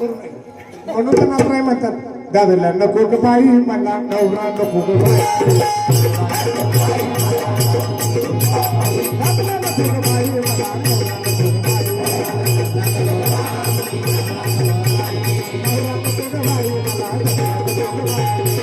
करू नये म्हणून तर नात्राय म्हणतात दादाला नको ग बाई मला नवरा नको ग बाई दादाला नको ग बाई मला नवरा नको ग बाई नवरा नको ग बाई मला नवरा नको ग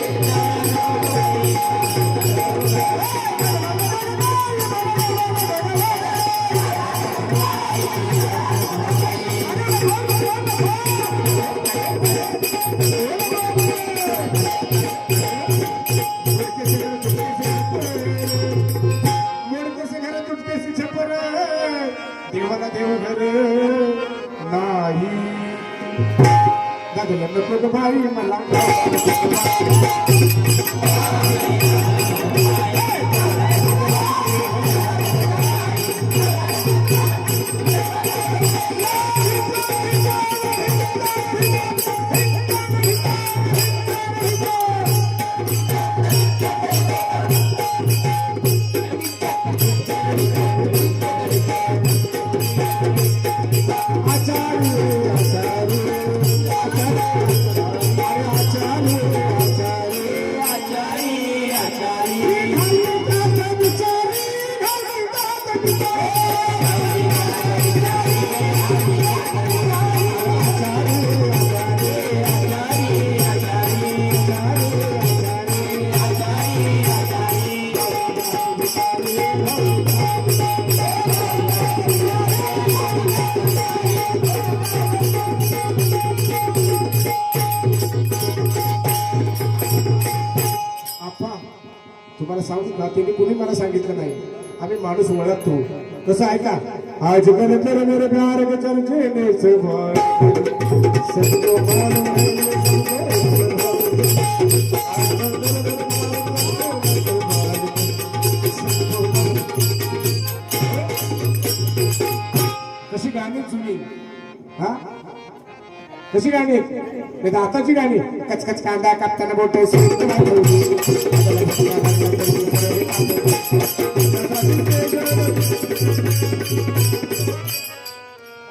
देवाला देव घर नाही दादाला नको ग बाई मला तुम्हाला सांगू का त्यांनी कोणी मला सांगितलं नाही आम्ही माणूस ओळखतो कसं ऐका आज कर कर मेरे प्यार के चर्चे ने से भाई सबको कशी गाणी जुनी हा कशी गाणी नाही आताची गाणी कचकच कांदा कापताना बोट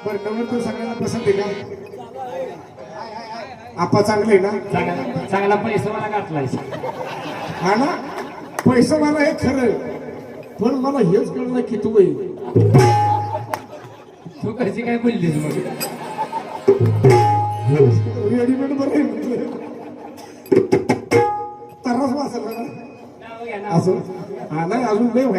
बरं नवीन तो सगळ्यांना पसंत आहे का आपा चांगले ना चांगला पैसा मला घातलाय हा ना पैसा मला हे खरं पण मला हेच कळलं की तू तू कशी काय बोललीस मग रेडीमेड बरं तरच वाचला ना असं हा नाही अजून नाही व्हाय